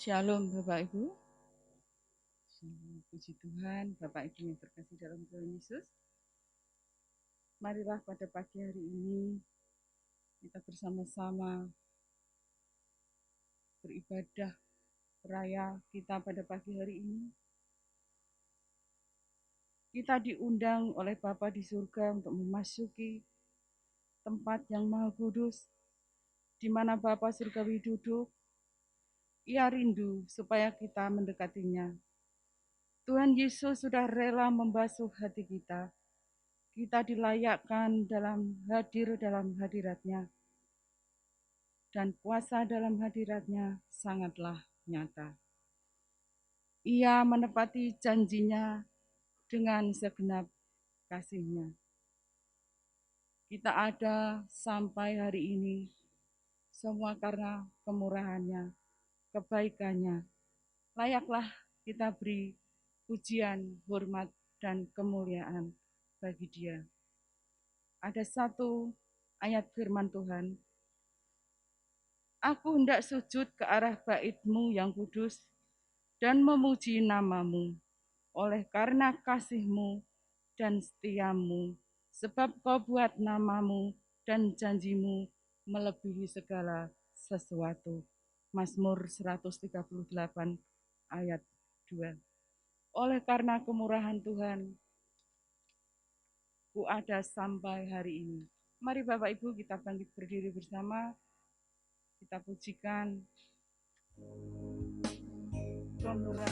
Shalom Bapak Ibu. Shalom, puji Tuhan, Bapak Ibu yang terkasih dalam Tuhan Yesus. Marilah pada pagi hari ini kita bersama-sama beribadah raya kita pada pagi hari ini. Kita diundang oleh Bapa di surga untuk memasuki tempat yang maha kudus, di mana Bapa surgawi duduk. Ia rindu supaya kita mendekatinya. Tuhan Yesus sudah rela membasuh hati kita. Kita dilayakkan hadir dalam hadirat-Nya. Dan kuasa dalam hadirat-Nya sangatlah nyata. Ia menepati janji-Nya dengan segenap kasih-Nya. Kita ada sampai hari ini semua karena kemurahan-Nya, kebaikan-Nya. Layaklah kita beri pujian, hormat, dan kemuliaan bagi Dia. Ada satu ayat firman Tuhan. Aku hendak sujud ke arah bait-Mu yang kudus dan memuji nama-Mu, oleh karena kasih-Mu dan setia-Mu, sebab Kau buat nama-Mu dan janji-Mu melebihi segala sesuatu. Mazmur 138 ayat 2. Oleh karena kemurahan Tuhan, ku ada sampai hari ini. Mari Bapak Ibu kita bangkit berdiri bersama. Kita pujikan kemurahan Tuhan.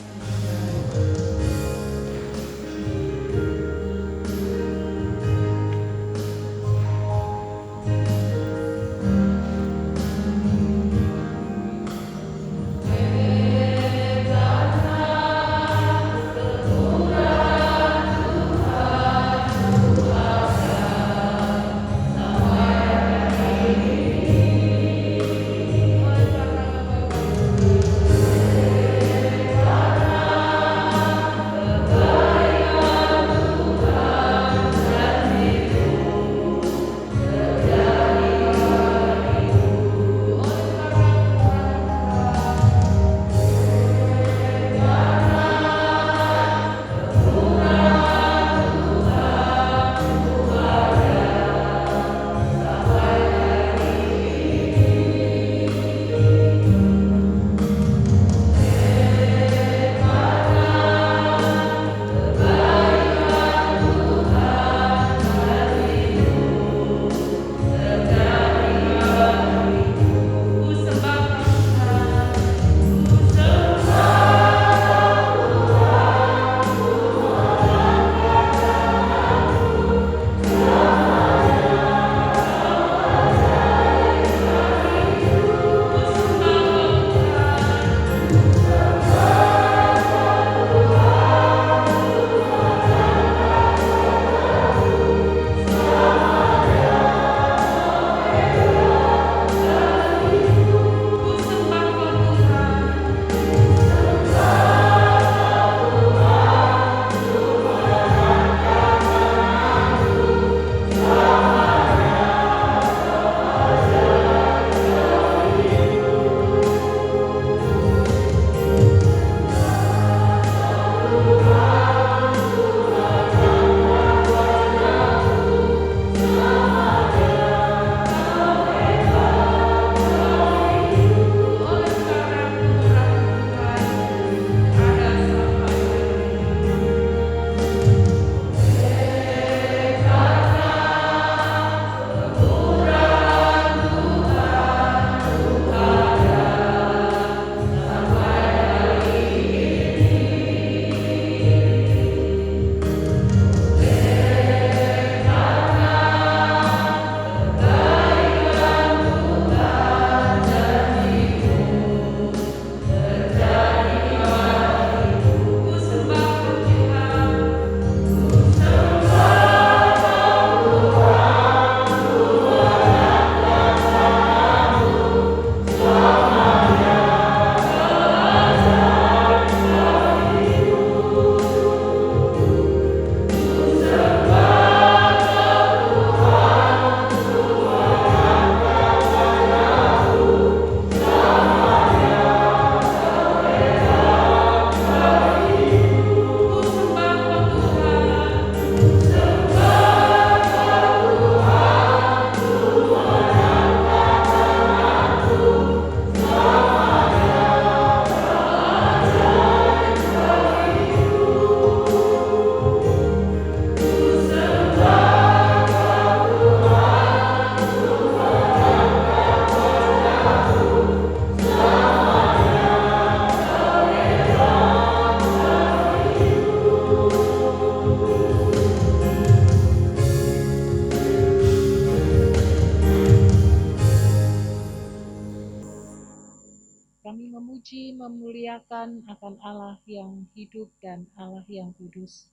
memuji, memuliakan akan Allah yang hidup dan Allah yang kudus.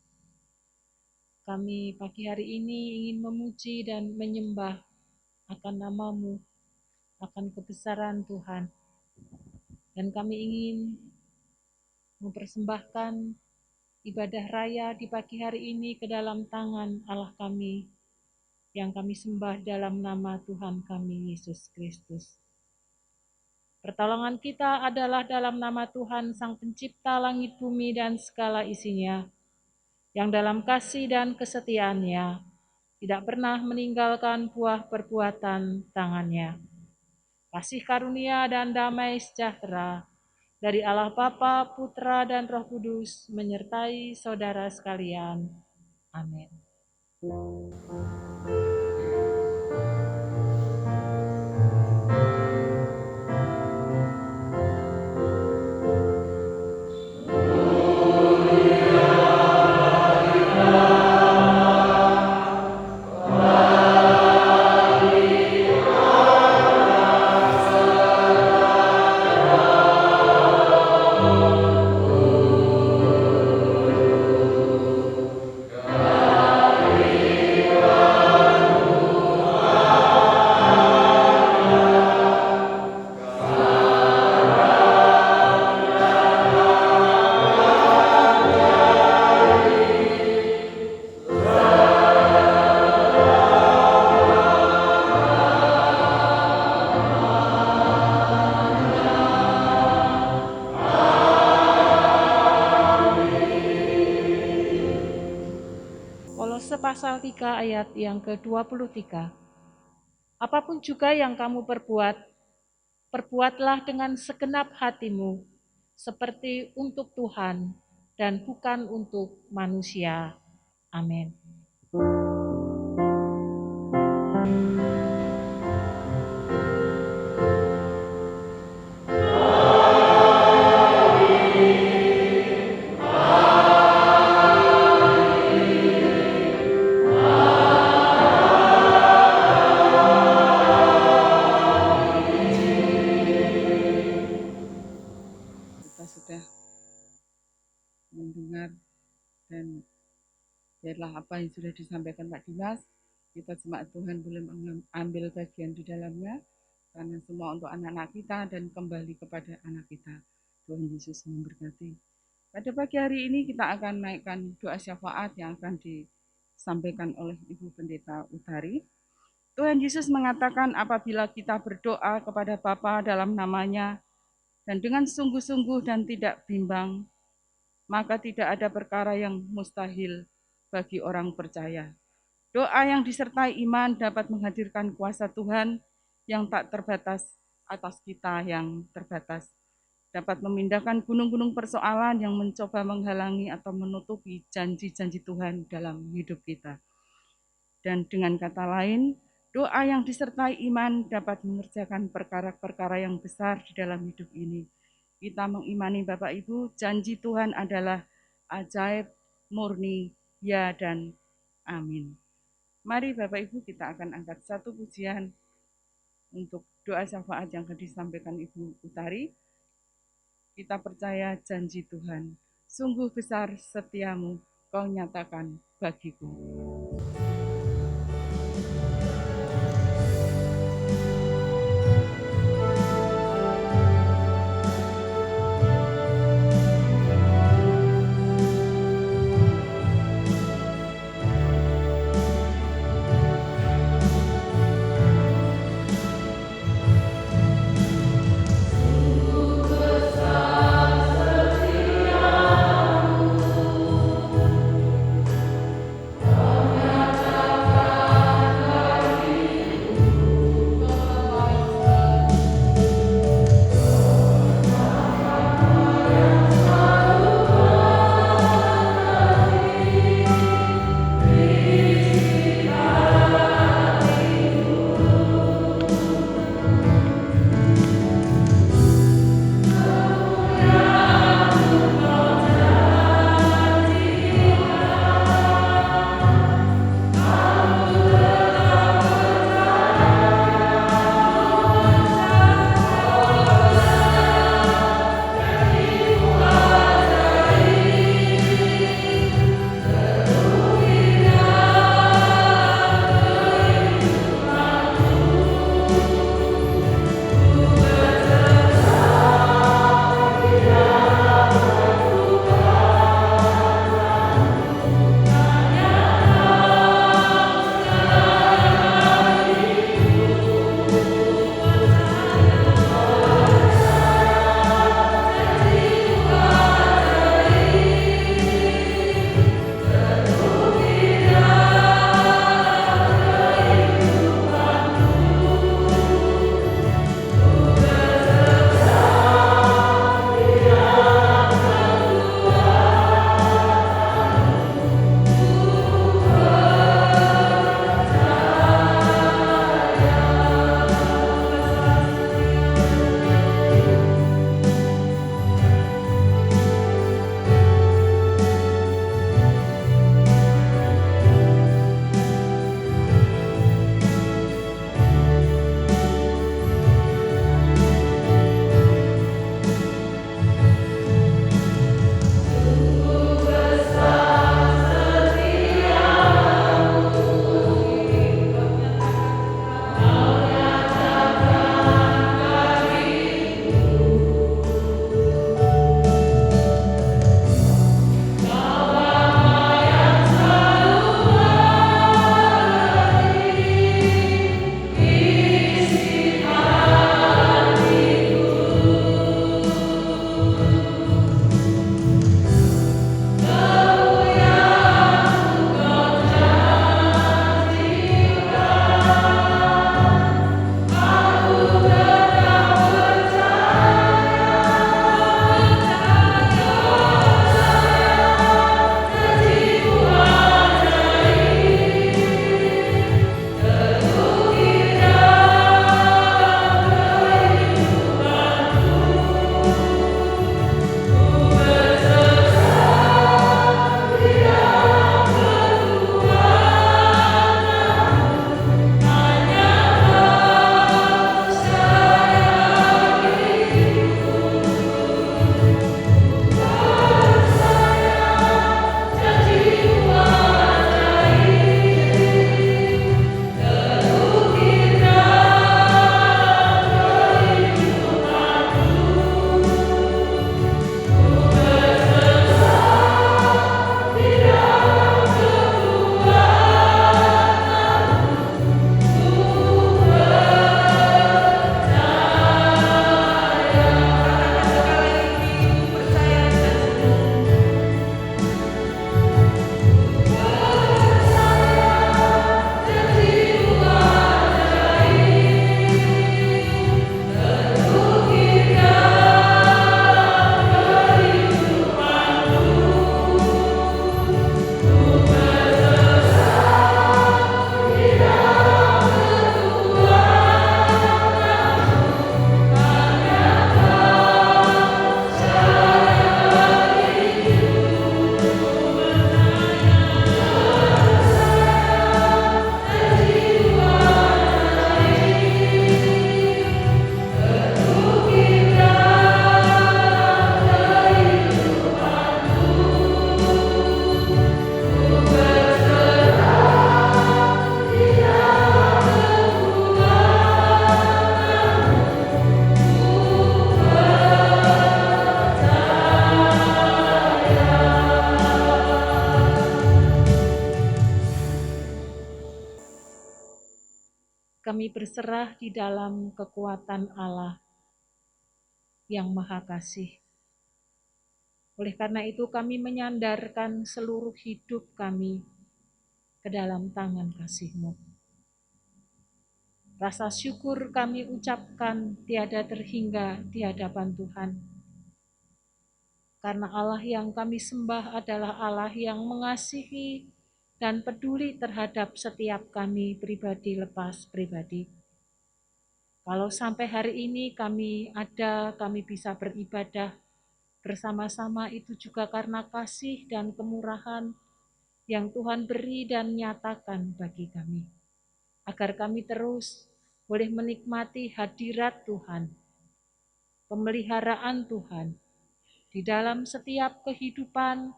Kami pagi hari ini ingin memuji dan menyembah akan nama-Mu, akan kebesaran Tuhan. Dan kami ingin mempersembahkan ibadah raya di pagi hari ini ke dalam tangan Allah kami, yang kami sembah dalam nama Tuhan kami, Yesus Kristus. Pertolongan kita adalah dalam nama Tuhan Sang Pencipta langit bumi dan segala isinya, yang dalam kasih dan kesetiaannya tidak pernah meninggalkan buah perbuatan tangannya. Kasih karunia dan damai sejahtera dari Allah Bapa, Putra, dan Roh Kudus menyertai saudara sekalian. Amin. Pasal 3 ayat yang ke-23. Apapun juga yang kamu perbuat, perbuatlah dengan segenap hatimu, seperti untuk Tuhan dan bukan untuk manusia. Amin. Mendengar dan biarlah apa yang sudah disampaikan Pak Dimas, kita jemaat Tuhan boleh mengambil bagian di dalamnya, karena semua untuk anak-anak kita dan kembali kepada anak kita. Tuhan Yesus memberkati. Pada pagi hari ini kita akan naikkan doa syafaat yang akan disampaikan oleh Ibu Pendeta Utari. Tuhan Yesus mengatakan apabila kita berdoa kepada Bapa dalam namanya dan dengan sungguh-sungguh dan tidak bimbang, maka tidak ada perkara yang mustahil bagi orang percaya. Doa yang disertai iman dapat menghadirkan kuasa Tuhan yang tak terbatas atas kita yang terbatas. Dapat memindahkan gunung-gunung persoalan yang mencoba menghalangi atau menutupi janji-janji Tuhan dalam hidup kita. Dan dengan kata lain, doa yang disertai iman dapat mengerjakan perkara-perkara yang besar di dalam hidup ini. Kita mengimani Bapak Ibu, janji Tuhan adalah ajaib, murni, ya dan amin. Mari Bapak Ibu kita akan angkat satu pujian untuk doa syafaat yang akan disampaikan Ibu Utari. Kita percaya janji Tuhan, sungguh besar setiamu, kau nyatakan bagiku. Ternyata berserah di dalam kekuatan Allah yang Maha Kasih. Oleh karena itu kami menyandarkan seluruh hidup kami ke dalam tangan kasih-Mu. Rasa syukur kami ucapkan tiada terhingga di hadapan Tuhan. Karena Allah yang kami sembah adalah Allah yang mengasihi dan peduli terhadap setiap kami pribadi lepas pribadi. Kalau sampai hari ini kami bisa beribadah bersama-sama, itu juga karena kasih dan kemurahan yang Tuhan beri dan nyatakan bagi kami. Agar kami terus boleh menikmati hadirat Tuhan, pemeliharaan Tuhan, di dalam setiap kehidupan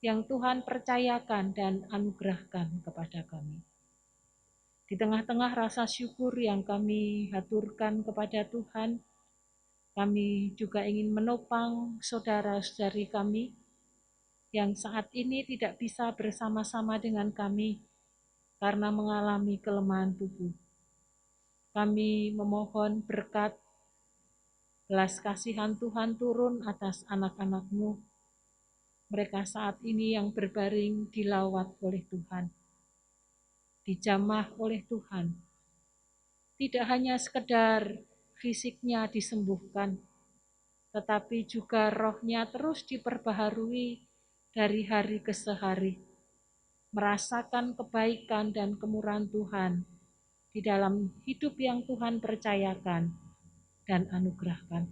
yang Tuhan percayakan dan anugerahkan kepada kami. Di tengah-tengah rasa syukur yang kami haturkan kepada Tuhan, kami juga ingin menopang saudara-saudari kami yang saat ini tidak bisa bersama-sama dengan kami karena mengalami kelemahan tubuh. Kami memohon berkat belas kasihan Tuhan turun atas anak-anak-Mu. Mereka saat ini yang berbaring dilawat oleh Tuhan, dijamah oleh Tuhan. Tidak hanya sekedar fisiknya disembuhkan, tetapi juga rohnya terus diperbaharui dari hari ke hari, merasakan kebaikan dan kemurahan Tuhan di dalam hidup yang Tuhan percayakan dan anugerahkan.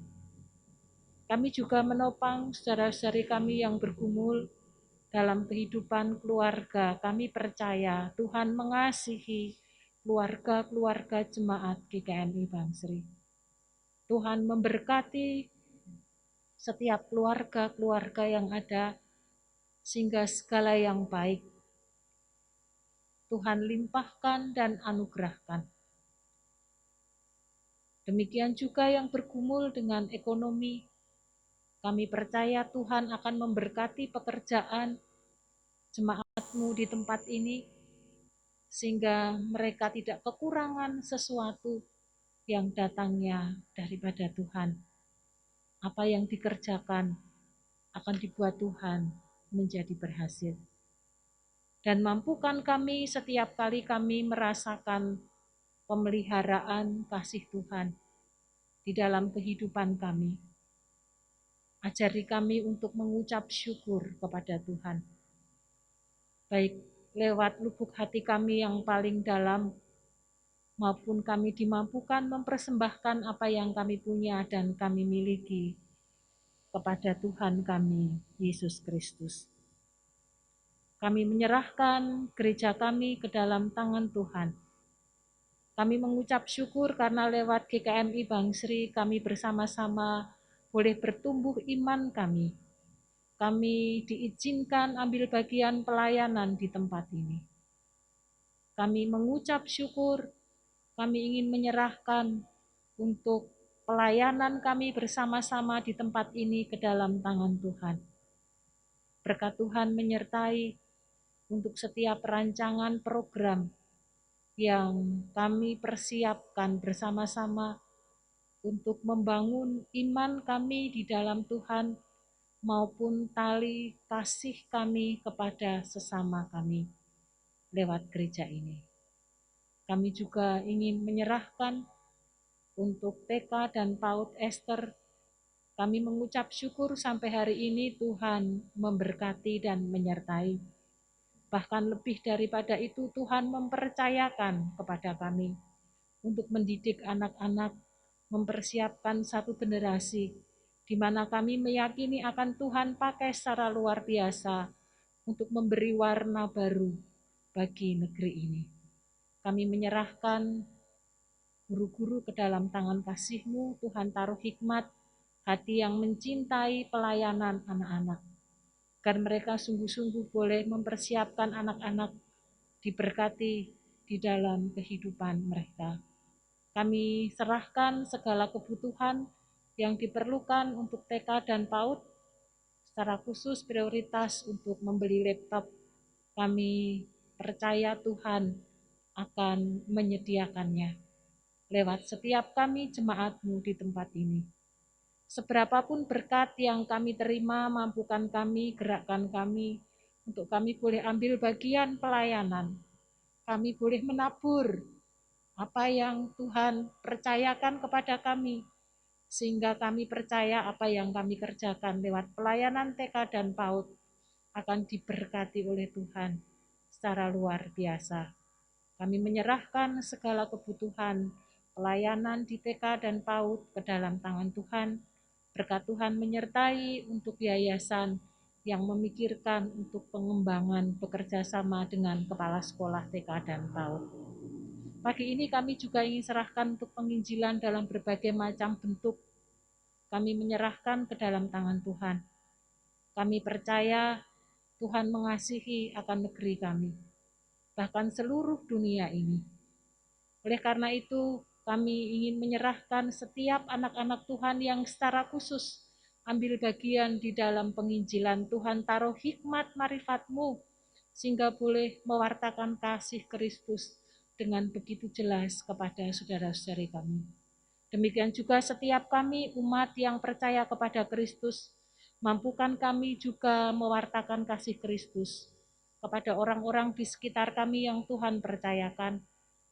Kami juga menopang saudara-saudari kami yang bergumul dalam kehidupan keluarga. Kami percaya Tuhan mengasihi keluarga-keluarga jemaat GKMI Bangsri. Tuhan memberkati setiap keluarga-keluarga yang ada, sehingga segala yang baik Tuhan limpahkan dan anugerahkan. Demikian juga yang bergumul dengan ekonomi. Kami percaya Tuhan akan memberkati pekerjaan jemaat-Mu di tempat ini, sehingga mereka tidak kekurangan sesuatu yang datangnya daripada Tuhan. Apa yang dikerjakan akan dibuat Tuhan menjadi berhasil. Dan mampukan kami setiap kali kami merasakan pemeliharaan kasih Tuhan di dalam kehidupan kami. Ajari kami untuk mengucap syukur kepada Tuhan, baik lewat lubuk hati kami yang paling dalam, maupun kami dimampukan mempersembahkan apa yang kami punya dan kami miliki kepada Tuhan kami, Yesus Kristus. Kami menyerahkan gereja kami ke dalam tangan Tuhan. Kami mengucap syukur karena lewat GKMI Bangsri kami bersama-sama boleh bertumbuh iman kami. Kami diizinkan ambil bagian pelayanan di tempat ini. Kami mengucap syukur, kami ingin menyerahkan untuk pelayanan kami bersama-sama di tempat ini ke dalam tangan Tuhan. Berkat Tuhan menyertai untuk setiap rancangan program yang kami persiapkan bersama-sama untuk membangun iman kami di dalam Tuhan maupun tali kasih kami kepada sesama kami lewat gereja ini. Kami juga ingin menyerahkan untuk TK dan PAUD Esther. Kami mengucap syukur sampai hari ini Tuhan memberkati dan menyertai. Bahkan lebih daripada itu, Tuhan mempercayakan kepada kami untuk mendidik anak-anak, mempersiapkan satu generasi di mana kami meyakini akan Tuhan pakai secara luar biasa untuk memberi warna baru bagi negeri ini. Kami menyerahkan guru-guru ke dalam tangan kasih-Mu. Tuhan taruh hikmat, hati yang mencintai pelayanan anak-anak, agar mereka sungguh-sungguh boleh mempersiapkan anak-anak diberkati di dalam kehidupan mereka. Kami serahkan segala kebutuhan yang diperlukan untuk TK dan PAUD, secara khusus prioritas untuk membeli laptop. Kami percaya Tuhan akan menyediakannya. lewat setiap kami jemaat-Mu di tempat ini. Seberapapun berkat yang kami terima, mampukan kami, gerakkan kami, untuk kami boleh ambil bagian pelayanan. Kami boleh menabur apa yang Tuhan percayakan kepada kami, sehingga kami percaya apa yang kami kerjakan lewat pelayanan TK dan PAUD akan diberkati oleh Tuhan secara luar biasa. Kami menyerahkan segala kebutuhan pelayanan di TK dan PAUD ke dalam tangan Tuhan. Berkat Tuhan menyertai untuk yayasan yang memikirkan untuk pengembangan bekerja sama dengan kepala sekolah TK dan PAUD. Pagi ini kami juga ingin serahkan untuk penginjilan dalam berbagai macam bentuk. Kami menyerahkan ke dalam tangan Tuhan. Kami percaya Tuhan mengasihi akan negeri kami, bahkan seluruh dunia ini. Oleh karena itu, kami ingin menyerahkan setiap anak-anak Tuhan yang secara khusus ambil bagian di dalam penginjilan. Tuhan taruh hikmat marifat-Mu sehingga boleh mewartakan kasih Kristus dengan begitu jelas kepada saudara-saudari kami. Demikian juga setiap kami umat yang percaya kepada Kristus, mampukan kami juga mewartakan kasih Kristus kepada orang-orang di sekitar kami yang Tuhan percayakan,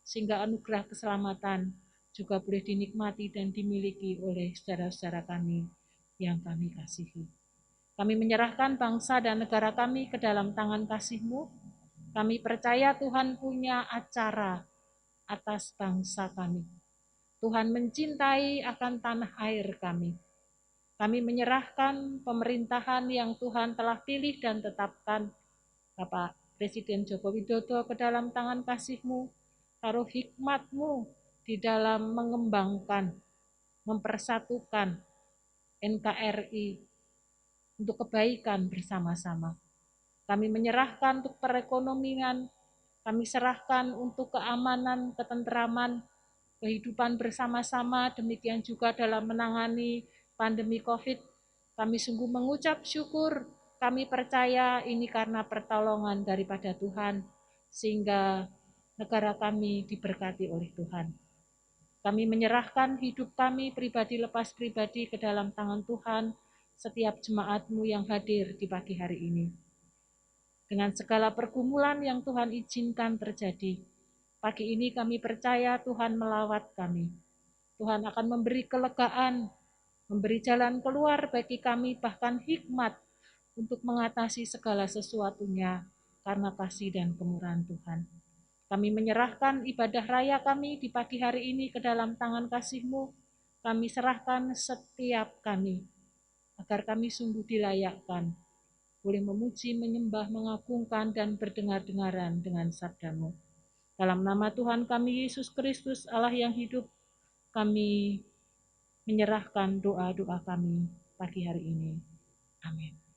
sehingga anugerah keselamatan juga boleh dinikmati dan dimiliki oleh saudara-saudara kami yang kami kasihi. Kami menyerahkan bangsa dan negara kami ke dalam tangan kasih-Mu. Kami percaya Tuhan punya acara atas bangsa kami. Tuhan mencintai akan tanah air kami. Kami menyerahkan pemerintahan yang Tuhan telah pilih dan tetapkan Bapak Presiden Joko Widodo ke dalam tangan kasih-Mu. Taruh hikmat-Mu di dalam mengembangkan, mempersatukan NKRI untuk kebaikan bersama-sama. Kami menyerahkan untuk perekonomian, kami serahkan untuk keamanan, ketenteraman, kehidupan bersama-sama, demikian juga dalam menangani pandemi COVID. Kami sungguh mengucap syukur, kami percaya ini karena pertolongan daripada Tuhan, sehingga negara kami diberkati oleh Tuhan. Kami menyerahkan hidup kami pribadi lepas pribadi ke dalam tangan Tuhan, setiap jemaat-Mu yang hadir di pagi hari ini. Dengan segala pergumulan yang Tuhan izinkan terjadi, pagi ini kami percaya Tuhan melawat kami. Tuhan akan memberi kelegaan, memberi jalan keluar bagi kami, bahkan hikmat untuk mengatasi segala sesuatunya karena kasih dan kemurahan Tuhan. Kami menyerahkan ibadah raya kami di pagi hari ini ke dalam tangan kasih-Mu. Kami serahkan setiap kami, agar kami sungguh dilayakkan, boleh memuji, menyembah, mengagungkan, dan berdengar-dengaran dengan sabda-Mu. Dalam nama Tuhan kami Yesus Kristus, Allah yang hidup, kami menyerahkan doa-doa kami pagi hari ini. Amin.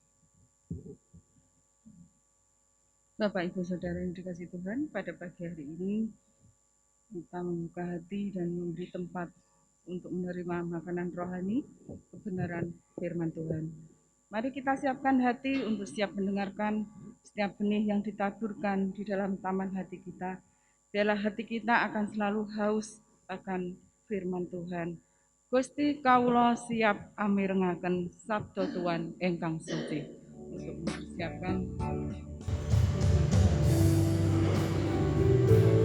Bapak, Ibu, Saudara yang dikasihi Tuhan, pada pagi hari ini kita membuka hati dan memberi tempat untuk menerima makanan rohani, kebenaran firman Tuhan. Mari kita siapkan hati untuk siap mendengarkan setiap benih yang ditaburkan di dalam taman hati kita. Biarlah hati kita akan selalu haus akan firman Tuhan. Gusti kawula siap amirengaken sabda Tuhan ingkang suci. Untuk mempersiapkan Sabdo Tuhan Gusti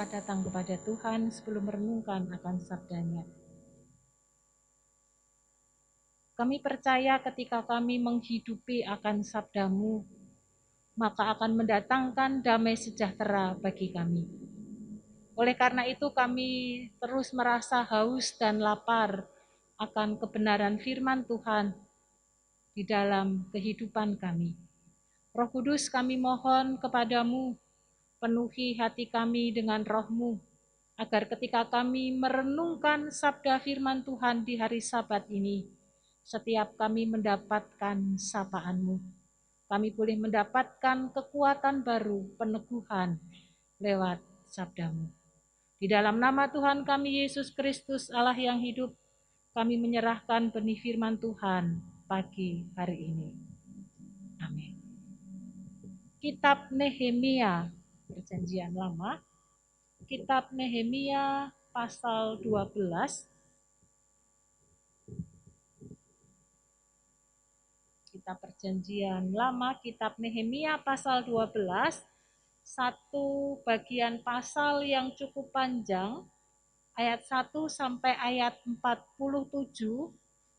kita datang kepada Tuhan sebelum merenungkan akan sabdanya. Kami percaya ketika kami menghidupi akan sabdamu, maka akan mendatangkan damai sejahtera bagi kami. Oleh karena itu kami terus merasa haus dan lapar akan kebenaran firman Tuhan di dalam kehidupan kami. Roh Kudus, kami mohon kepadamu, penuhi hati kami dengan roh-Mu, agar ketika kami merenungkan sabda firman Tuhan di hari Sabat ini, setiap kami mendapatkan sapaan-Mu. Kami boleh mendapatkan kekuatan baru, peneguhan lewat sabda-Mu. Di dalam nama Tuhan kami Yesus Kristus, Allah yang hidup, kami menyerahkan benih firman Tuhan pagi hari ini. Amin. Kitab Nehemia, Perjanjian Lama, Kitab Nehemia pasal 12. Kitab Perjanjian Lama, Kitab Nehemia pasal 12, satu bagian pasal yang cukup panjang, ayat 1 sampai ayat 47.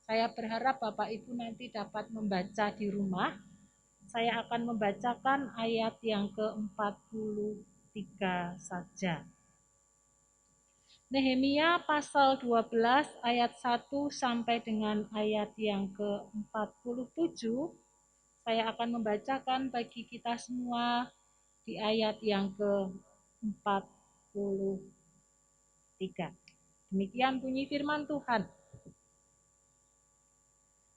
Saya berharap Bapak Ibu nanti dapat membaca di rumah. Saya akan membacakan ayat yang ke-43 saja. Nehemia pasal 12 ayat 1 sampai dengan ayat yang ke-47. Saya akan membacakan bagi kita semua di ayat yang ke-43. Demikian bunyi firman Tuhan.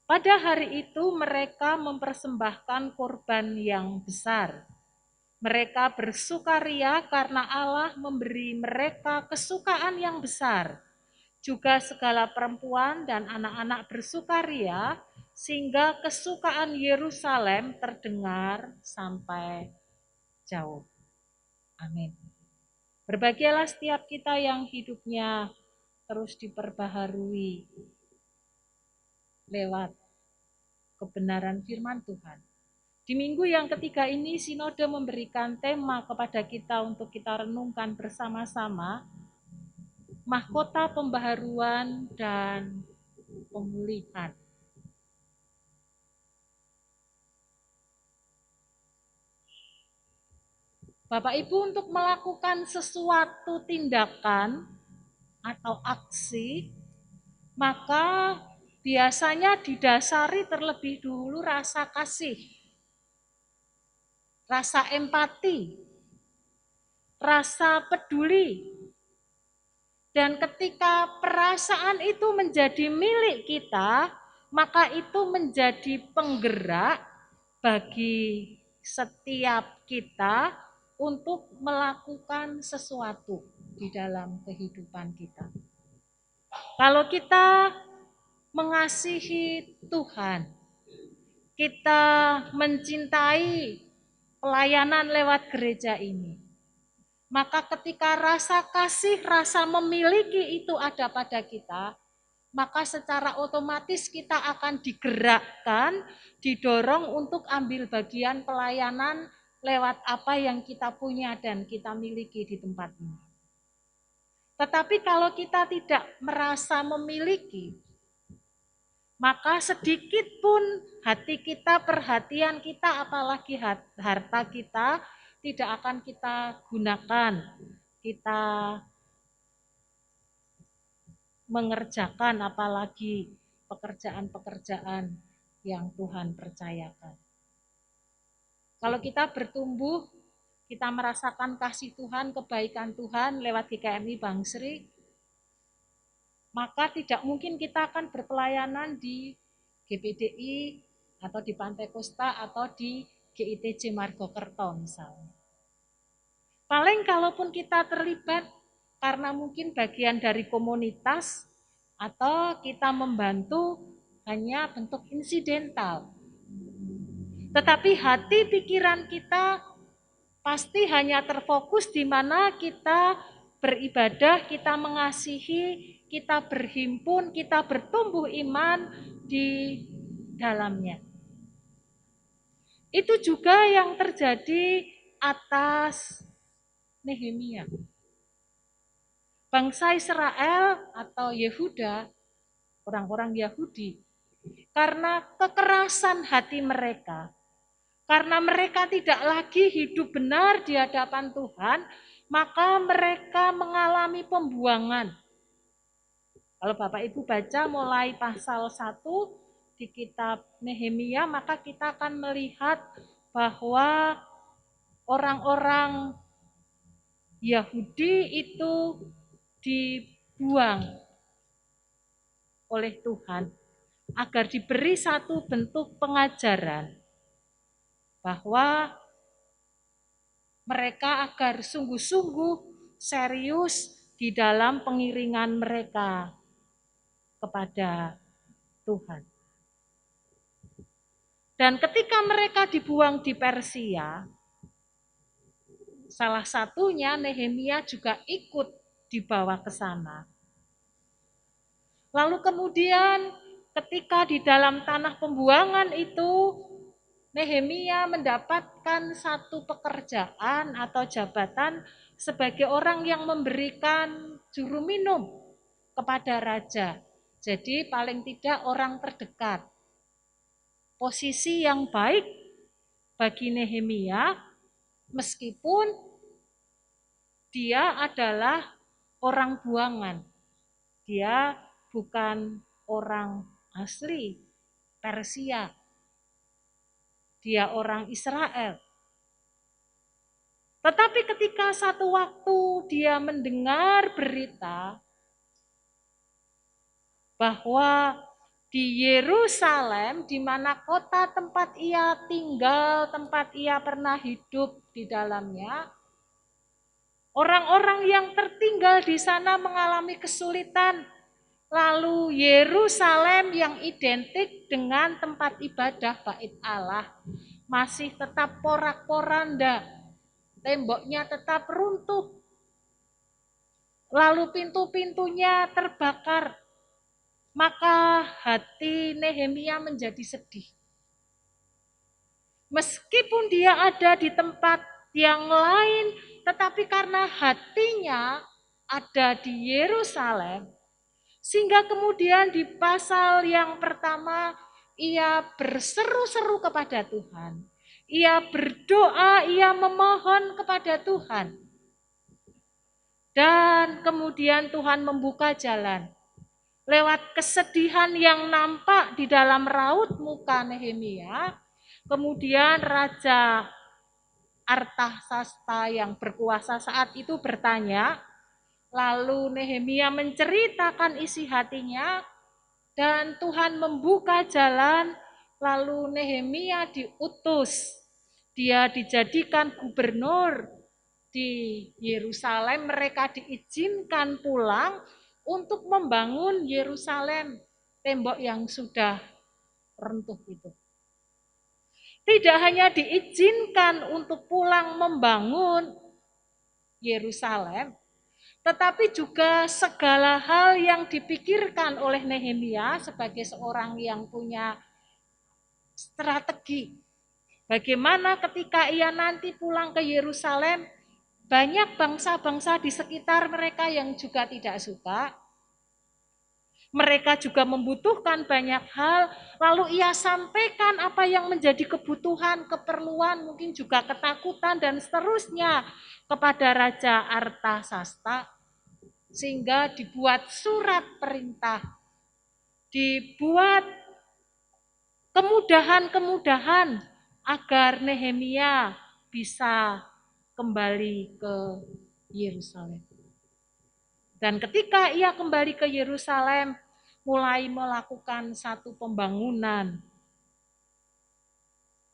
Pada hari itu mereka mempersembahkan korban yang besar. Mereka bersukaria karena Allah memberi mereka kesukaan yang besar. Juga segala perempuan dan anak-anak bersukaria sehingga kesukaan Yerusalem terdengar sampai jauh. Amin. Berbahagialah setiap kita yang hidupnya terus diperbaharui lewat kebenaran firman Tuhan. Di minggu yang ketiga ini, Sinode memberikan tema kepada kita untuk kita renungkan bersama-sama, mahkota pembaharuan dan pemulihan. Bapak Ibu, untuk melakukan sesuatu tindakan atau aksi, maka biasanya didasari terlebih dulu rasa kasih, rasa empati, rasa peduli. Dan ketika perasaan itu menjadi milik kita, maka itu menjadi penggerak bagi setiap kita untuk melakukan sesuatu di dalam kehidupan kita. Kalau kita mengasihi Tuhan, kita mencintai pelayanan lewat gereja ini, maka ketika rasa kasih, rasa memiliki itu ada pada kita, maka secara otomatis kita akan digerakkan, didorong untuk ambil bagian pelayanan lewat apa yang kita punya dan kita miliki di tempat ini. Tetapi kalau kita tidak merasa memiliki, maka sedikit pun hati kita, perhatian kita, apalagi harta kita tidak akan kita gunakan, kita mengerjakan apalagi pekerjaan-pekerjaan yang Tuhan percayakan. Kalau kita bertumbuh, kita merasakan kasih Tuhan, kebaikan Tuhan lewat GKMI Bangsri, maka tidak mungkin kita akan berpelayanan di GPDI atau di Pantai Kosta atau di GITJ Margokerto misalnya. Paling kalaupun kita terlibat karena mungkin bagian dari komunitas atau kita membantu hanya bentuk insidental. Tetapi hati pikiran kita pasti hanya terfokus di mana kita beribadah, kita mengasihi, kita berhimpun, kita bertumbuh iman di dalamnya. Itu juga yang terjadi atas Nehemia. bangsa Israel atau Yehuda, orang-orang Yahudi, karena kekerasan hati mereka, karena mereka tidak lagi hidup benar di hadapan Tuhan, maka mereka mengalami pembuangan. Kalau Bapak Ibu baca mulai pasal 1 di kitab Nehemia, maka kita akan melihat bahwa orang-orang Yahudi itu dibuang oleh Tuhan agar diberi satu bentuk pengajaran bahwa mereka agar sungguh-sungguh serius di dalam pengiringan mereka kepada Tuhan. Dan ketika mereka dibuang di Persia, salah satunya Nehemia juga ikut dibawa ke sana. Lalu kemudian ketika di dalam tanah pembuangan itu, Nehemia mendapatkan satu pekerjaan atau jabatan sebagai orang yang memberikan juru minum kepada raja. Jadi paling tidak orang terdekat. Posisi yang baik bagi Nehemia meskipun dia adalah orang buangan. Dia bukan orang asli Persia. Dia orang Israel. Tetapi ketika satu waktu dia mendengar berita bahwa di Yerusalem, di mana kota tempat ia tinggal, tempat ia pernah hidup di dalamnya, orang-orang yang tertinggal di sana mengalami kesulitan. Lalu Yerusalem yang identik dengan tempat ibadah Bait Allah masih tetap porak-poranda, temboknya tetap runtuh, lalu pintu-pintunya terbakar. Maka hati Nehemia menjadi sedih. Meskipun dia ada di tempat yang lain, tetapi karena hatinya ada di Yerusalem, sehingga kemudian di pasal yang pertama ia berseru-seru kepada Tuhan. Ia berdoa, ia memohon kepada Tuhan. Dan kemudian Tuhan membuka jalan. Lewat kesedihan yang nampak di dalam raut muka Nehemia, kemudian Raja Artasasta yang berkuasa saat itu bertanya, lalu Nehemia menceritakan isi hatinya, dan Tuhan membuka jalan, lalu Nehemia diutus. Dia dijadikan gubernur di Yerusalem, mereka diizinkan pulang untuk membangun Yerusalem, tembok yang sudah runtuh itu. Tidak hanya diizinkan untuk pulang membangun Yerusalem, tetapi juga segala hal yang dipikirkan oleh Nehemia sebagai seorang yang punya strategi. Bagaimana ketika ia nanti pulang ke Yerusalem, banyak bangsa-bangsa di sekitar mereka yang juga tidak suka. Mereka juga membutuhkan banyak hal, lalu ia sampaikan apa yang menjadi kebutuhan, keperluan, mungkin juga ketakutan dan seterusnya kepada Raja Artasasta, sehingga dibuat surat perintah, dibuat kemudahan-kemudahan agar Nehemia bisa kembali ke Yerusalem. Dan ketika ia kembali ke Yerusalem, mulai melakukan satu pembangunan.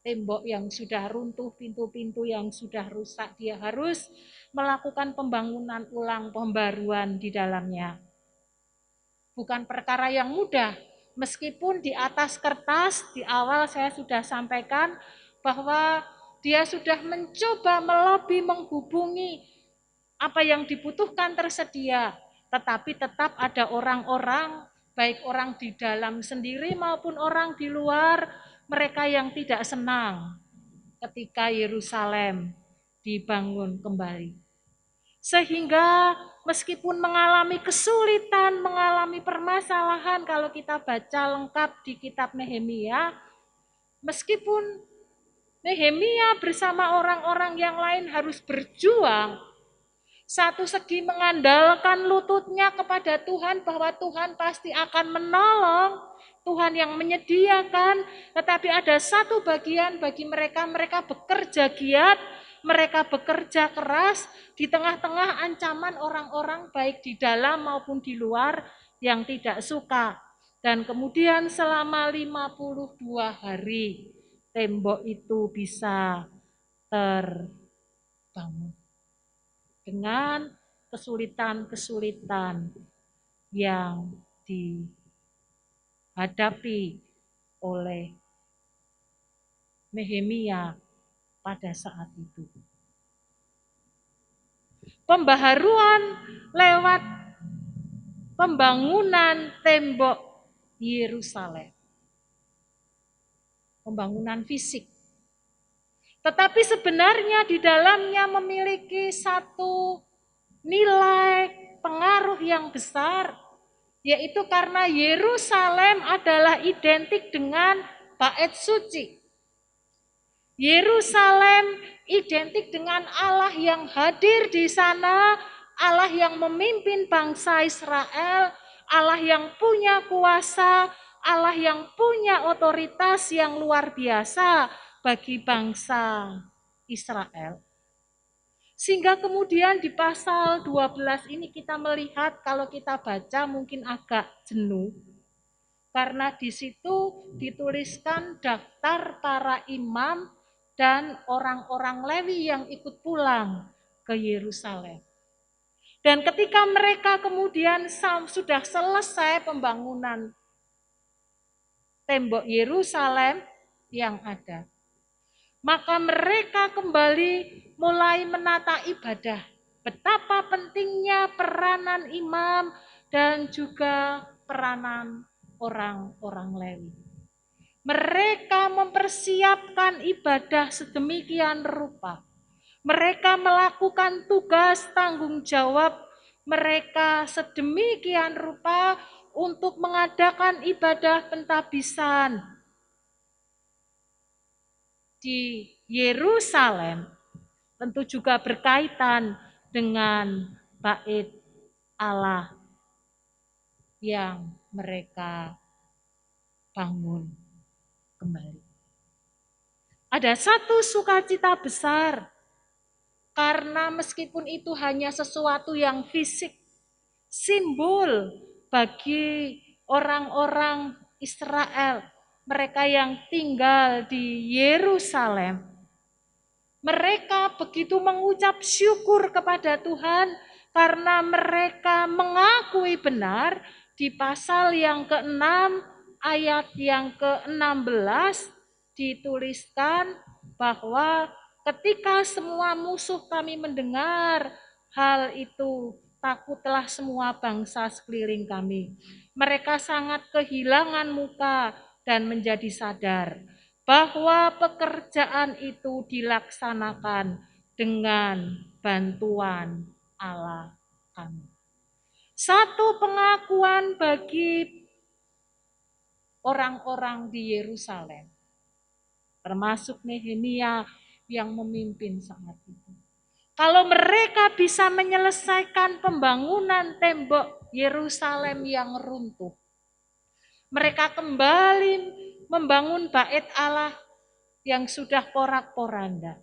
Tembok yang sudah runtuh, pintu-pintu yang sudah rusak, dia harus melakukan pembangunan ulang, pembaruan di dalamnya. Bukan perkara yang mudah, meskipun di atas kertas, di awal saya sudah sampaikan bahwa dia sudah mencoba melobi, menghubungi apa yang dibutuhkan tersedia, tetapi tetap ada orang-orang, baik orang di dalam sendiri maupun orang di luar, mereka yang tidak senang ketika Yerusalem dibangun kembali. Sehingga meskipun mengalami kesulitan, mengalami permasalahan, kalau kita baca lengkap di kitab Nehemia, meskipun Nehemia bersama orang-orang yang lain harus berjuang, satu segi mengandalkan lututnya kepada Tuhan bahwa Tuhan pasti akan menolong, Tuhan yang menyediakan, tetapi ada satu bagian bagi mereka, mereka bekerja giat, mereka bekerja keras di tengah-tengah ancaman orang-orang baik di dalam maupun di luar yang tidak suka. Dan kemudian selama 52 hari tembok itu bisa terbangun dengan kesulitan-kesulitan yang dihadapi oleh Nehemia pada saat itu. Pembaharuan lewat pembangunan tembok Yerusalem. Pembangunan fisik. Tetapi sebenarnya di dalamnya memiliki satu nilai pengaruh yang besar, yaitu karena Yerusalem adalah identik dengan bait suci. Yerusalem identik dengan Allah yang hadir di sana, Allah yang memimpin bangsa Israel, Allah yang punya kuasa, Allah yang punya otoritas yang luar biasa bagi bangsa Israel. Sehingga kemudian di pasal 12 ini kita melihat, kalau kita baca mungkin agak jenuh, karena di situ dituliskan daftar para imam dan orang-orang Lewi yang ikut pulang ke Yerusalem. Dan ketika mereka kemudian sudah selesai pembangunan tembok Yerusalem yang ada, maka mereka kembali mulai menata ibadah. Betapa pentingnya peranan imam dan juga peranan orang-orang Lewi. Mereka mempersiapkan ibadah sedemikian rupa. Mereka melakukan tugas tanggung jawab mereka sedemikian rupa untuk mengadakan ibadah pentabisan di Yerusalem, tentu juga berkaitan dengan bait Allah yang mereka bangun kembali. Ada satu sukacita besar, karena meskipun itu hanya sesuatu yang fisik, simbol bagi orang-orang Israel, mereka yang tinggal di Yerusalem, mereka begitu mengucap syukur kepada Tuhan karena mereka mengakui benar di pasal yang ke-6 ayat yang ke-16 dituliskan bahwa ketika semua musuh kami mendengar hal itu, takutlah semua bangsa sekeliling kami. Mereka sangat kehilangan muka dan menjadi sadar bahwa pekerjaan itu dilaksanakan dengan bantuan Allah kami. Satu pengakuan bagi orang-orang di Yerusalem, termasuk Nehemia yang memimpin saat itu. Kalau mereka bisa menyelesaikan pembangunan tembok Yerusalem yang runtuh, mereka kembali membangun bait Allah yang sudah porak-poranda.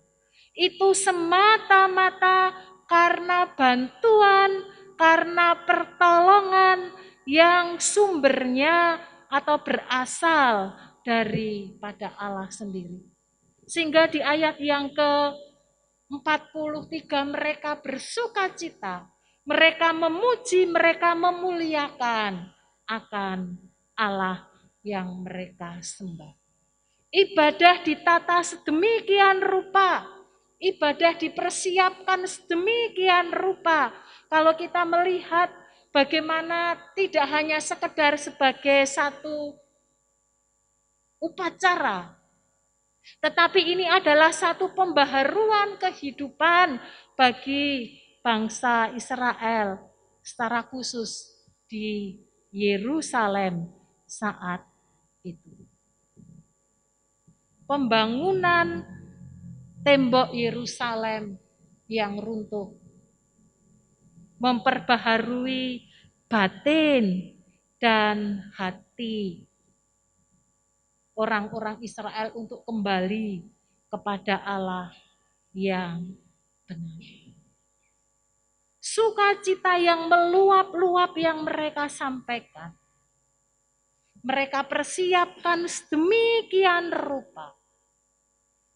Itu semata-mata karena bantuan, karena pertolongan yang sumbernya atau berasal daripada Allah sendiri. Sehingga di ayat yang ke-43 mereka bersukacita, mereka memuji, mereka memuliakan akan Allah yang mereka sembah. Ibadah ditata sedemikian rupa, ibadah dipersiapkan sedemikian rupa. Kalau kita melihat bagaimana tidak hanya sekedar sebagai satu upacara, tetapi ini adalah satu pembaharuan kehidupan bagi bangsa Israel secara khusus di Yerusalem saat itu. Pembangunan tembok Yerusalem yang runtuh memperbaharui batin dan hati orang-orang Israel untuk kembali kepada Allah yang benar. Sukacita yang meluap-luap yang mereka sampaikan, mereka persiapkan sedemikian rupa.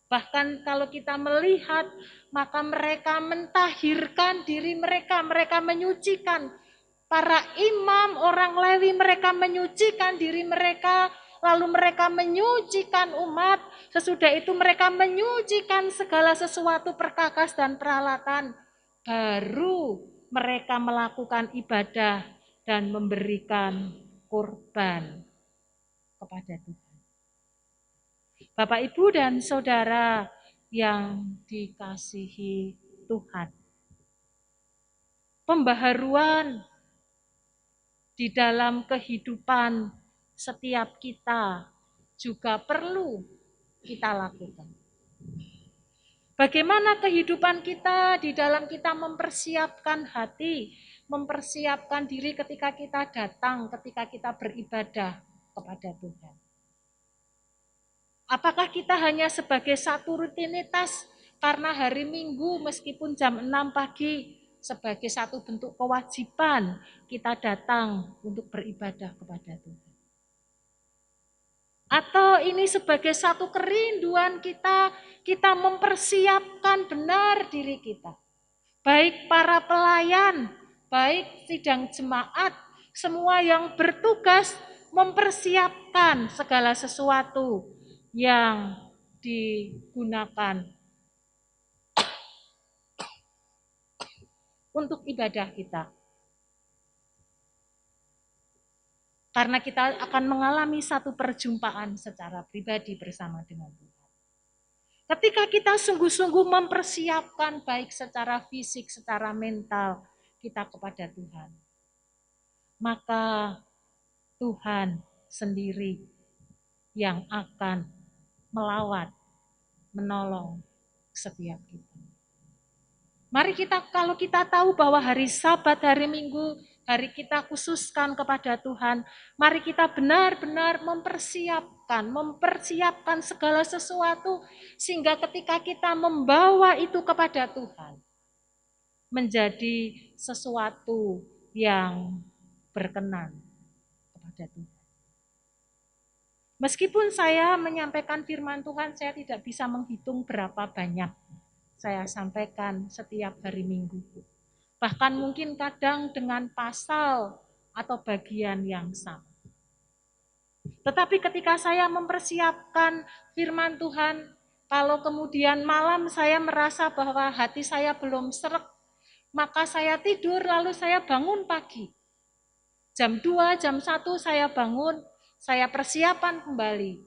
Bahkan kalau kita melihat, maka mereka mentahirkan diri mereka, mereka menyucikan. Para imam, orang Lewi, mereka menyucikan diri mereka, lalu mereka menyucikan umat. Sesudah itu mereka menyucikan segala sesuatu perkakas dan peralatan. Baru mereka melakukan ibadah dan memberikan kurban kepada Tuhan. Bapak, Ibu, dan Saudara yang dikasihi Tuhan. Pembaharuan di dalam kehidupan setiap kita juga perlu kita lakukan. Bagaimana kehidupan kita di dalam kita mempersiapkan hati, mempersiapkan diri ketika kita datang, ketika kita beribadah kepada Tuhan. Apakah kita hanya sebagai satu rutinitas karena hari Minggu meskipun jam 6 pagi sebagai satu bentuk kewajiban kita datang untuk beribadah kepada Tuhan? Atau ini sebagai satu kerinduan kita mempersiapkan benar diri kita. Baik para pelayan, baik sidang jemaat, semua yang bertugas mempersiapkan segala sesuatu yang digunakan untuk ibadah kita. Karena kita akan mengalami satu perjumpaan secara pribadi bersama dengan Tuhan. Ketika kita sungguh-sungguh mempersiapkan baik secara fisik, secara mental kita kepada Tuhan, maka Tuhan sendiri yang akan melawat, menolong setiap kita. Mari kalau kita tahu bahwa hari Sabat, hari Minggu, hari kita khususkan kepada Tuhan, mari kita benar-benar mempersiapkan segala sesuatu, sehingga ketika kita membawa itu kepada Tuhan, menjadi sesuatu yang berkenan kepada Tuhan. Meskipun saya menyampaikan firman Tuhan, saya tidak bisa menghitung berapa banyak saya sampaikan setiap hari Minggu. Bahkan mungkin kadang dengan pasal atau bagian yang sama. Tetapi ketika saya mempersiapkan firman Tuhan, kalau kemudian malam saya merasa bahwa hati saya belum sreg, maka saya tidur lalu saya bangun pagi. Jam 2, jam 1 saya bangun, saya persiapan kembali.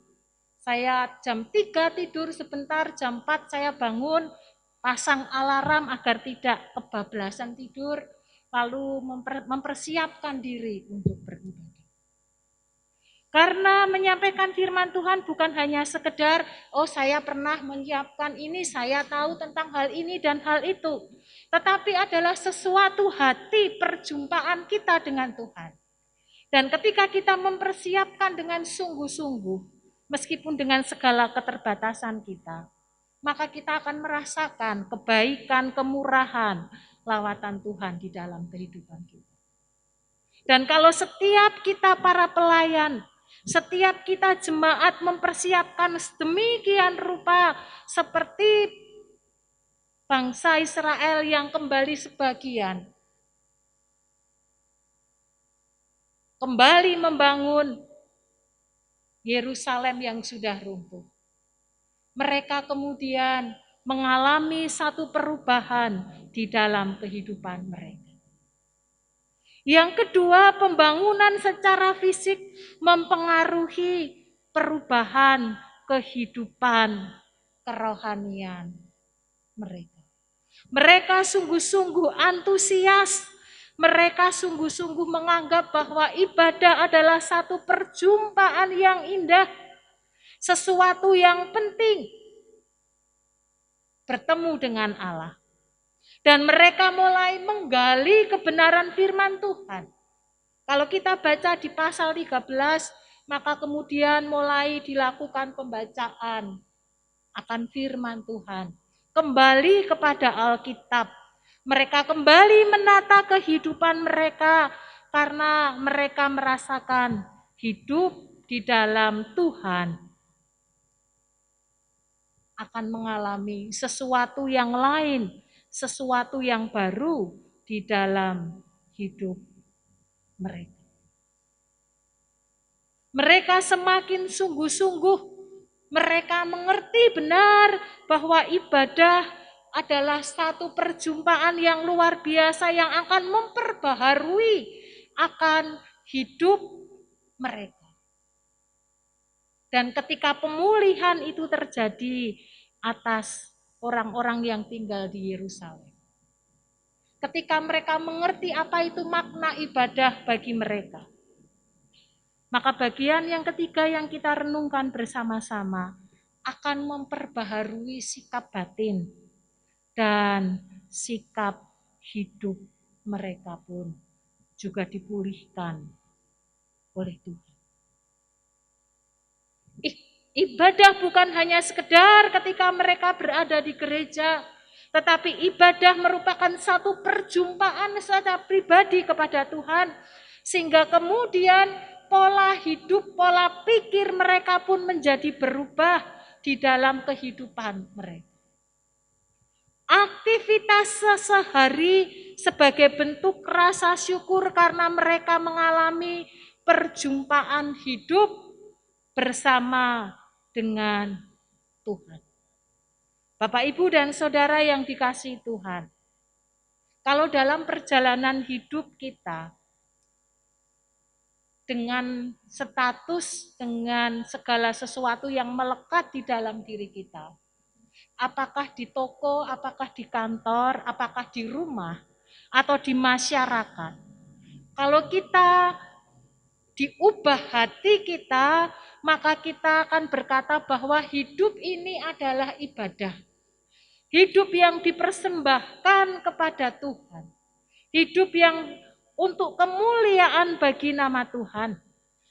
Saya jam 3 tidur sebentar, jam 4 saya bangun, pasang alarm agar tidak kebablasan tidur, lalu mempersiapkan diri untuk beribadah. Karena menyampaikan firman Tuhan bukan hanya sekedar, oh saya pernah menyiapkan ini, saya tahu tentang hal ini dan hal itu. Tetapi adalah sesuatu hati perjumpaan kita dengan Tuhan. Dan ketika kita mempersiapkan dengan sungguh-sungguh, meskipun dengan segala keterbatasan kita, maka kita akan merasakan kebaikan, kemurahan, lawatan Tuhan di dalam kehidupan kita. Dan kalau setiap kita para pelayan, setiap kita jemaat mempersiapkan sedemikian rupa seperti bangsa Israel yang kembali sebagian, kembali membangun Yerusalem yang sudah runtuh. Mereka kemudian mengalami satu perubahan di dalam kehidupan mereka. Yang kedua, pembangunan secara fisik mempengaruhi perubahan kehidupan kerohanian mereka. Mereka sungguh-sungguh antusias. Mereka sungguh-sungguh menganggap bahwa ibadah adalah satu perjumpaan yang indah, sesuatu yang penting, bertemu dengan Allah. Dan mereka mulai menggali kebenaran firman Tuhan. Kalau kita baca di pasal 13, maka kemudian mulai dilakukan pembacaan akan firman Tuhan. Kembali kepada Alkitab. Mereka kembali menata kehidupan mereka karena mereka merasakan hidup di dalam Tuhan akan mengalami sesuatu yang lain, sesuatu yang baru di dalam hidup mereka. Mereka semakin sungguh-sungguh, mereka mengerti benar bahwa ibadah adalah satu perjumpaan yang luar biasa yang akan memperbaharui akan hidup mereka. Dan ketika pemulihan itu terjadi atas orang-orang yang tinggal di Yerusalem, ketika mereka mengerti apa itu makna ibadah bagi mereka, maka bagian yang ketiga yang kita renungkan bersama-sama akan memperbaharui sikap batin dan sikap hidup mereka pun juga dipulihkan oleh Tuhan. Ibadah bukan hanya sekedar ketika mereka berada di gereja, tetapi ibadah merupakan satu perjumpaan secara pribadi kepada Tuhan, sehingga kemudian pola hidup, pola pikir mereka pun menjadi berubah di dalam kehidupan mereka. Aktivitas sehari sebagai bentuk rasa syukur karena mereka mengalami perjumpaan hidup bersama dengan Tuhan. Bapak, Ibu, dan Saudara yang dikasihi Tuhan, kalau dalam perjalanan hidup kita, dengan status, dengan segala sesuatu yang melekat di dalam diri kita, apakah di toko, apakah di kantor, apakah di rumah, atau di masyarakat, kalau kita diubah hati kita, maka kita akan berkata bahwa hidup ini adalah ibadah. Hidup yang dipersembahkan kepada Tuhan. Hidup yang untuk kemuliaan bagi nama Tuhan.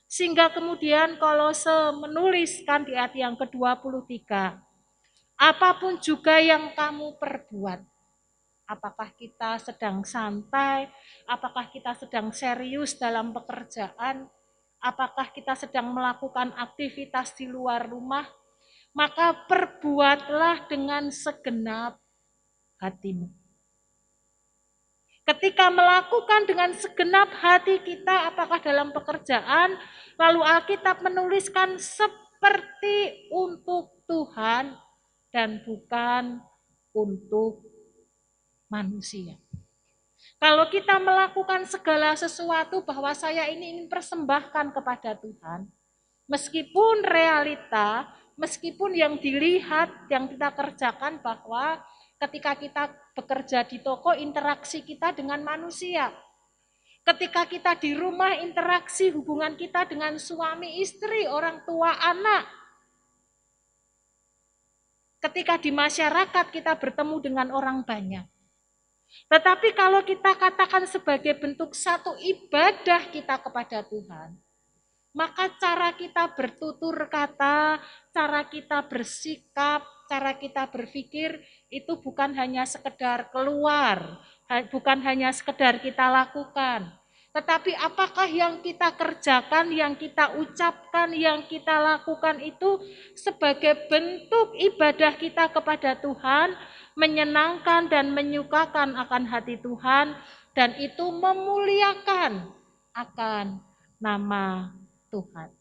Sehingga kemudian Kolose menuliskan di ayat yang ke-23, apapun juga yang kamu perbuat, apakah kita sedang santai, apakah kita sedang serius dalam pekerjaan, apakah kita sedang melakukan aktivitas di luar rumah, maka perbuatlah dengan segenap hatimu. Ketika melakukan dengan segenap hati kita, apakah dalam pekerjaan, lalu Alkitab menuliskan seperti untuk Tuhan dan bukan untuk manusia. Kalau kita melakukan segala sesuatu bahwa saya ini ingin persembahkan kepada Tuhan, meskipun realita, meskipun yang dilihat, yang kita kerjakan bahwa ketika kita bekerja di toko, interaksi kita dengan manusia. Ketika kita di rumah, interaksi hubungan kita dengan suami, istri, orang tua, anak. Ketika di masyarakat kita bertemu dengan orang banyak. Tetapi kalau kita katakan sebagai bentuk satu ibadah kita kepada Tuhan, maka cara kita bertutur kata, cara kita bersikap, cara kita berpikir itu bukan hanya sekedar keluar, bukan hanya sekedar kita lakukan. Tetapi apakah yang kita kerjakan, yang kita ucapkan, yang kita lakukan itu sebagai bentuk ibadah kita kepada Tuhan, menyenangkan dan menyukakan akan hati Tuhan, dan itu memuliakan akan nama Tuhan.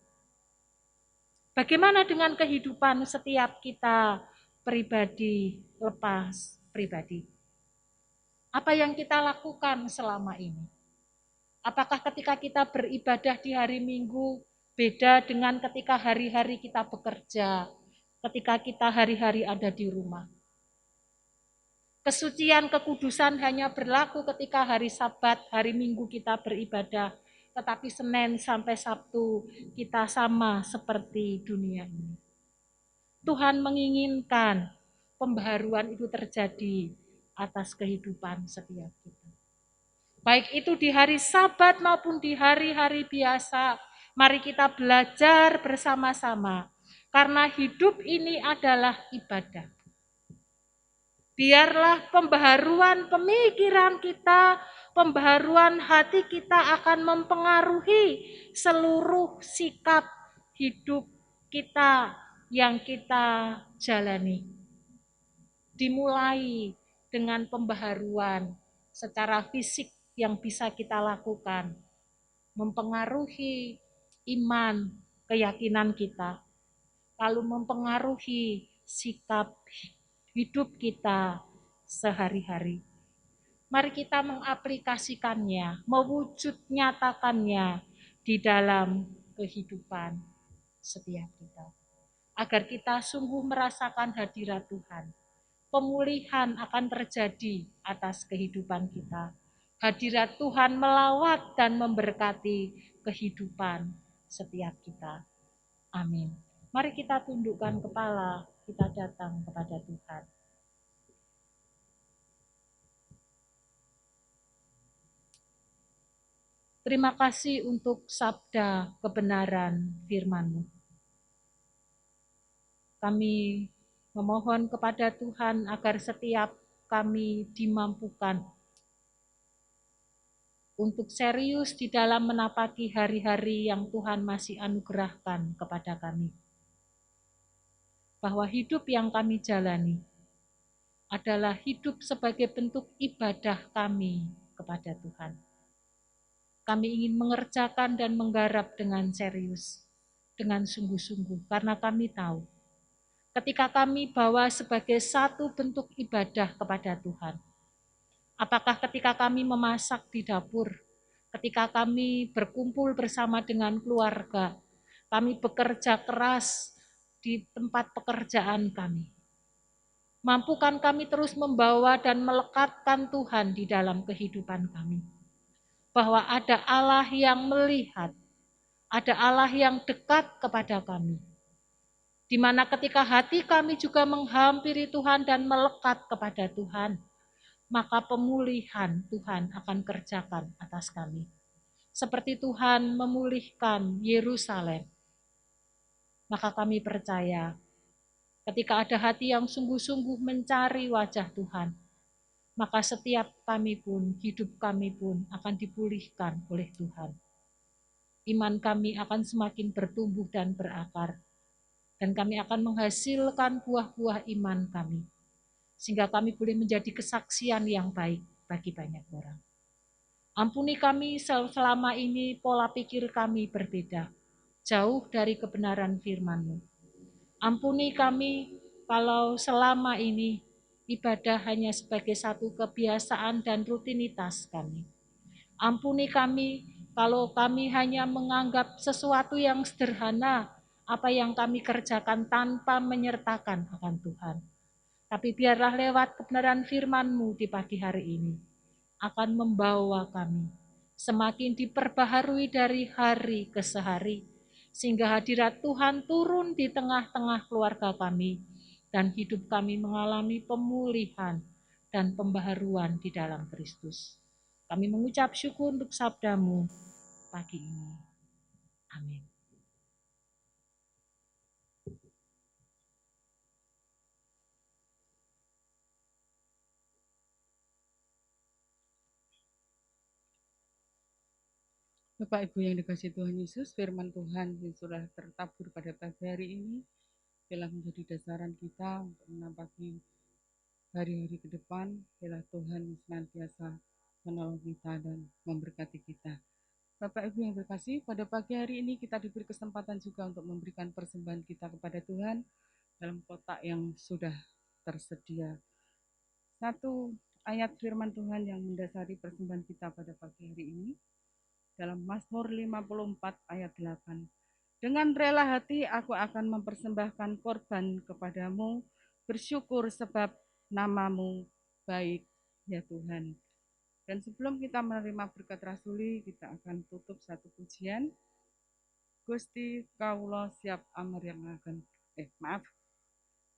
Bagaimana dengan kehidupan setiap kita pribadi lepas pribadi? Apa yang kita lakukan selama ini? Apakah ketika kita beribadah di hari Minggu beda dengan ketika hari-hari kita bekerja, ketika kita hari-hari ada di rumah? Kesucian, kekudusan hanya berlaku ketika hari Sabat, hari Minggu kita beribadah, tetapi Senin sampai Sabtu kita sama seperti dunia ini. Tuhan menginginkan pembaharuan itu terjadi atas kehidupan setiap kita. Baik itu di hari Sabat maupun di hari-hari biasa, mari kita belajar bersama-sama. Karena hidup ini adalah ibadah. Biarlah pembaharuan pemikiran kita, pembaharuan hati kita akan mempengaruhi seluruh sikap hidup kita yang kita jalani. Dimulai dengan pembaharuan secara fisik yang bisa kita lakukan, mempengaruhi iman, keyakinan kita, lalu mempengaruhi sikap hidup kita sehari-hari. Mari kita mengaplikasikannya, mewujud nyatakannya di dalam kehidupan setiap kita. Agar kita sungguh merasakan hadirat Tuhan. Pemulihan akan terjadi atas kehidupan kita. Hadirat Tuhan melawat dan memberkati kehidupan setiap kita. Amin. Mari kita tundukkan kepala, kita datang kepada Tuhan. Terima kasih untuk sabda kebenaran firman-Mu. Kami memohon kepada Tuhan agar setiap kami dimampukan untuk serius di dalam menapaki hari-hari yang Tuhan masih anugerahkan kepada kami. Bahwa hidup yang kami jalani adalah hidup sebagai bentuk ibadah kami kepada Tuhan. Kami ingin mengerjakan dan menggarap dengan serius, dengan sungguh-sungguh, karena kami tahu ketika kami bawa sebagai satu bentuk ibadah kepada Tuhan. Apakah ketika kami memasak di dapur, ketika kami berkumpul bersama dengan keluarga, kami bekerja keras di tempat pekerjaan kami. Mampukan kami terus membawa dan melekatkan Tuhan di dalam kehidupan kami. Bahwa ada Allah yang melihat, ada Allah yang dekat kepada kami. Di mana ketika hati kami juga menghampiri Tuhan dan melekat kepada Tuhan, maka pemulihan Tuhan akan kerjakan atas kami. Seperti Tuhan memulihkan Yerusalem, maka kami percaya ketika ada hati yang sungguh-sungguh mencari wajah Tuhan, maka setiap kami pun, hidup kami pun akan dipulihkan oleh Tuhan. Iman kami akan semakin bertumbuh dan berakar. Dan kami akan menghasilkan buah-buah iman kami. Sehingga kami boleh menjadi kesaksian yang baik bagi banyak orang. Ampuni kami selama ini pola pikir kami berbeda. Jauh dari kebenaran firman-Mu. Ampuni kami kalau selama ini ibadah hanya sebagai satu kebiasaan dan rutinitas kami. Ampuni kami kalau kami hanya menganggap sesuatu yang sederhana apa yang kami kerjakan tanpa menyertakan akan Tuhan. Tapi biarlah lewat kebenaran firman-Mu di pagi hari ini akan membawa kami semakin diperbaharui dari hari ke hari, sehingga hadirat Tuhan turun di tengah-tengah keluarga kami dan hidup kami mengalami pemulihan dan pembaharuan di dalam Kristus. Kami mengucap syukur untuk sabda-Mu pagi ini. Amin. Bapak Ibu yang dikasihi Tuhan Yesus, firman Tuhan yang sudah tertabur pada pagi hari ini telah menjadi dasaran kita untuk menapaki hari-hari ke depan. Biarlah Tuhan senantiasa menolong kita dan memberkati kita. Bapak Ibu yang terkasih, pada pagi hari ini kita diberi kesempatan juga untuk memberikan persembahan kita kepada Tuhan dalam kotak yang sudah tersedia. Satu ayat firman Tuhan yang mendasari persembahan kita pada pagi hari ini dalam Mazmur 54 ayat 8. Dengan rela hati aku akan mempersembahkan korban kepadamu, bersyukur sebab namamu baik ya Tuhan. Dan sebelum kita menerima berkat rasuli, kita akan tutup satu pujian. Gusti Kawula siap amaryangaken.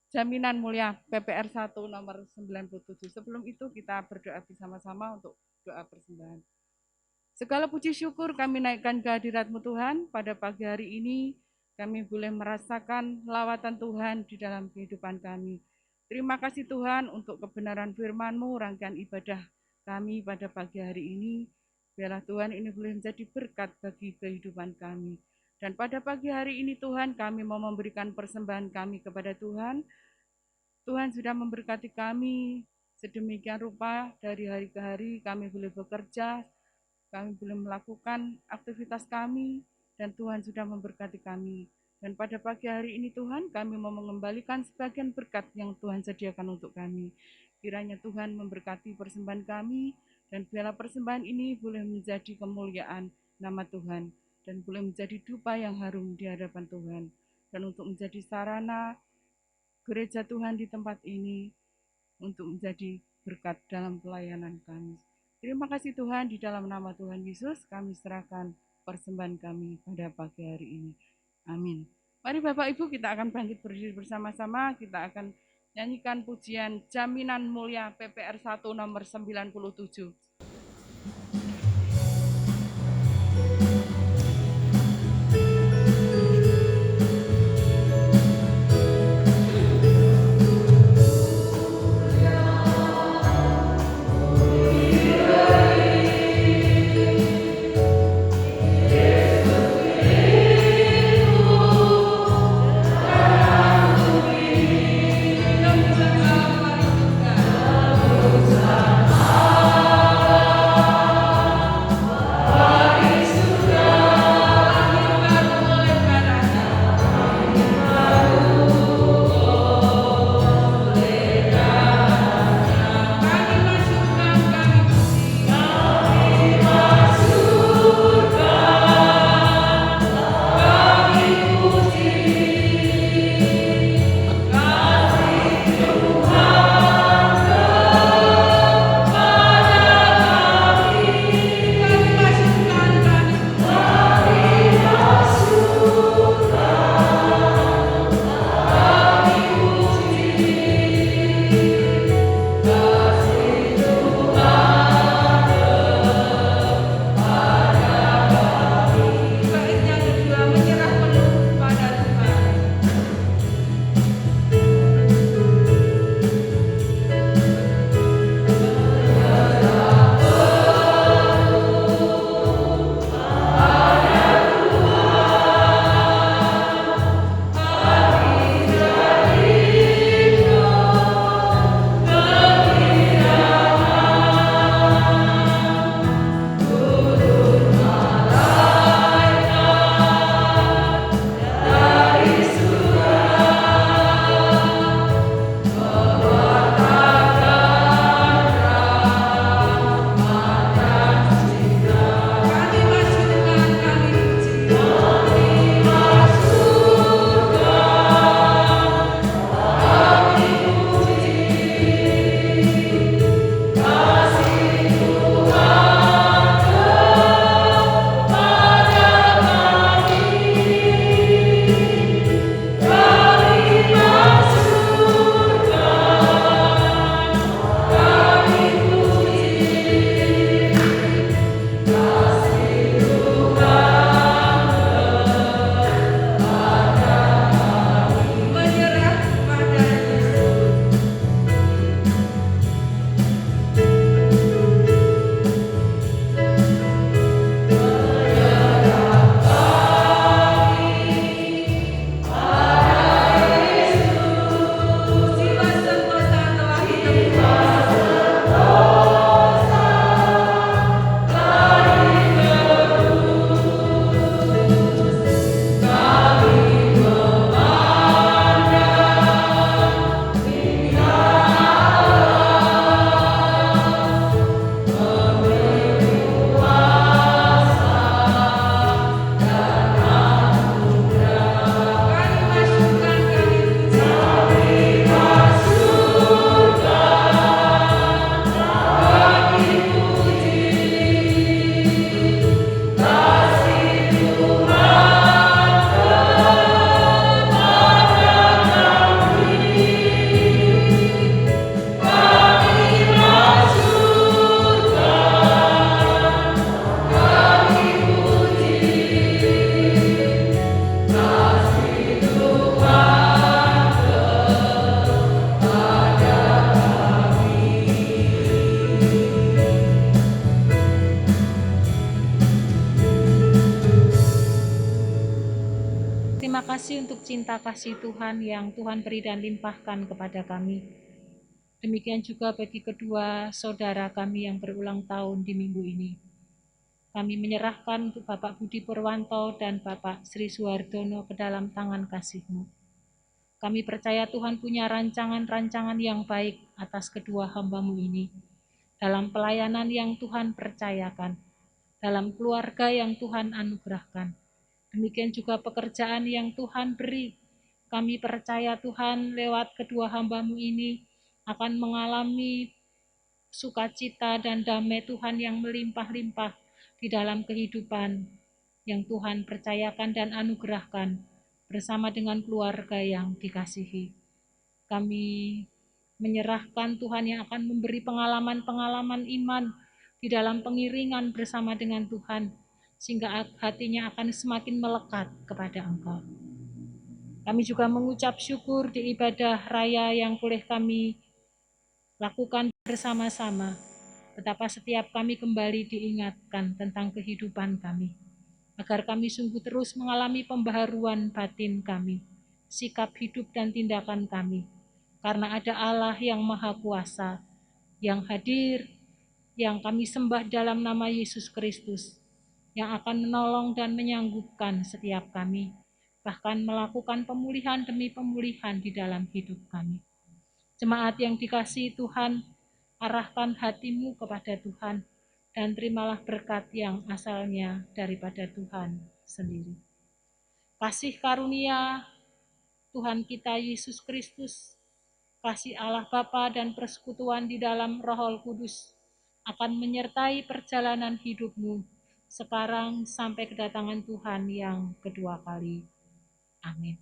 Jaminan mulia PPR 1 nomor 97. Sebelum itu kita berdoa bersama-sama untuk doa persembahan. Segala puji syukur kami naikkan ke hadirat-Mu Tuhan. Pada pagi hari ini kami boleh merasakan lawatan Tuhan di dalam kehidupan kami. Terima kasih Tuhan untuk kebenaran firman-Mu, rangkaian ibadah kami pada pagi hari ini. Biarlah Tuhan ini boleh menjadi berkat bagi kehidupan kami. Dan pada pagi hari ini Tuhan, kami mau memberikan persembahan kami kepada Tuhan. Tuhan sudah memberkati kami sedemikian rupa dari hari ke hari, kami boleh bekerja, kami boleh melakukan aktivitas kami, dan Tuhan sudah memberkati kami. Dan pada pagi hari ini Tuhan, kami mau mengembalikan sebagian berkat yang Tuhan sediakan untuk kami. Kiranya Tuhan memberkati persembahan kami, dan biarlah persembahan ini boleh menjadi kemuliaan nama Tuhan, dan boleh menjadi dupa yang harum di hadapan Tuhan, dan untuk menjadi sarana gereja Tuhan di tempat ini, untuk menjadi berkat dalam pelayanan kami. Terima kasih Tuhan, di dalam nama Tuhan Yesus kami serahkan persembahan kami pada pagi hari ini. Amin. Mari Bapak Ibu, kita akan bangkit berdiri bersama-sama, kita akan nyanyikan pujian Jaminan Mulia PPR 1 nomor 97. kasih untuk cinta kasih Tuhan yang Tuhan beri dan limpahkan kepada kami. Demikian juga bagi kedua saudara kami yang berulang tahun di minggu ini. Kami menyerahkan untuk Bapak Budi Purwanto dan Bapak Sri Suhardono ke dalam tangan kasih-Mu. Kami percaya Tuhan punya rancangan-rancangan yang baik atas kedua hamba-Mu ini, dalam pelayanan yang Tuhan percayakan, dalam keluarga yang Tuhan anugerahkan. Demikian juga pekerjaan yang Tuhan beri. Kami percaya Tuhan lewat kedua hamba-Mu ini akan mengalami sukacita dan damai Tuhan yang melimpah-limpah di dalam kehidupan yang Tuhan percayakan dan anugerahkan bersama dengan keluarga yang dikasihi. Kami menyerahkan Tuhan yang akan memberi pengalaman-pengalaman iman di dalam pengiringan bersama dengan Tuhan, sehingga hatinya akan semakin melekat kepada Engkau. Kami juga mengucap syukur di ibadah raya yang boleh kami lakukan bersama-sama, betapa setiap kami kembali diingatkan tentang kehidupan kami, agar kami sungguh terus mengalami pembaharuan batin kami, sikap hidup dan tindakan kami, karena ada Allah yang Maha Kuasa, yang hadir, yang kami sembah dalam nama Yesus Kristus, yang akan menolong dan menyanggupkan setiap kami, bahkan melakukan pemulihan demi pemulihan di dalam hidup kami. Jemaat yang dikasihi Tuhan, arahkan hatimu kepada Tuhan, dan terimalah berkat yang asalnya daripada Tuhan sendiri. Kasih karunia Tuhan kita Yesus Kristus, kasih Allah Bapa dan persekutuan di dalam Roh Kudus akan menyertai perjalanan hidupmu sekarang sampai kedatangan Tuhan yang kedua kali. Amin.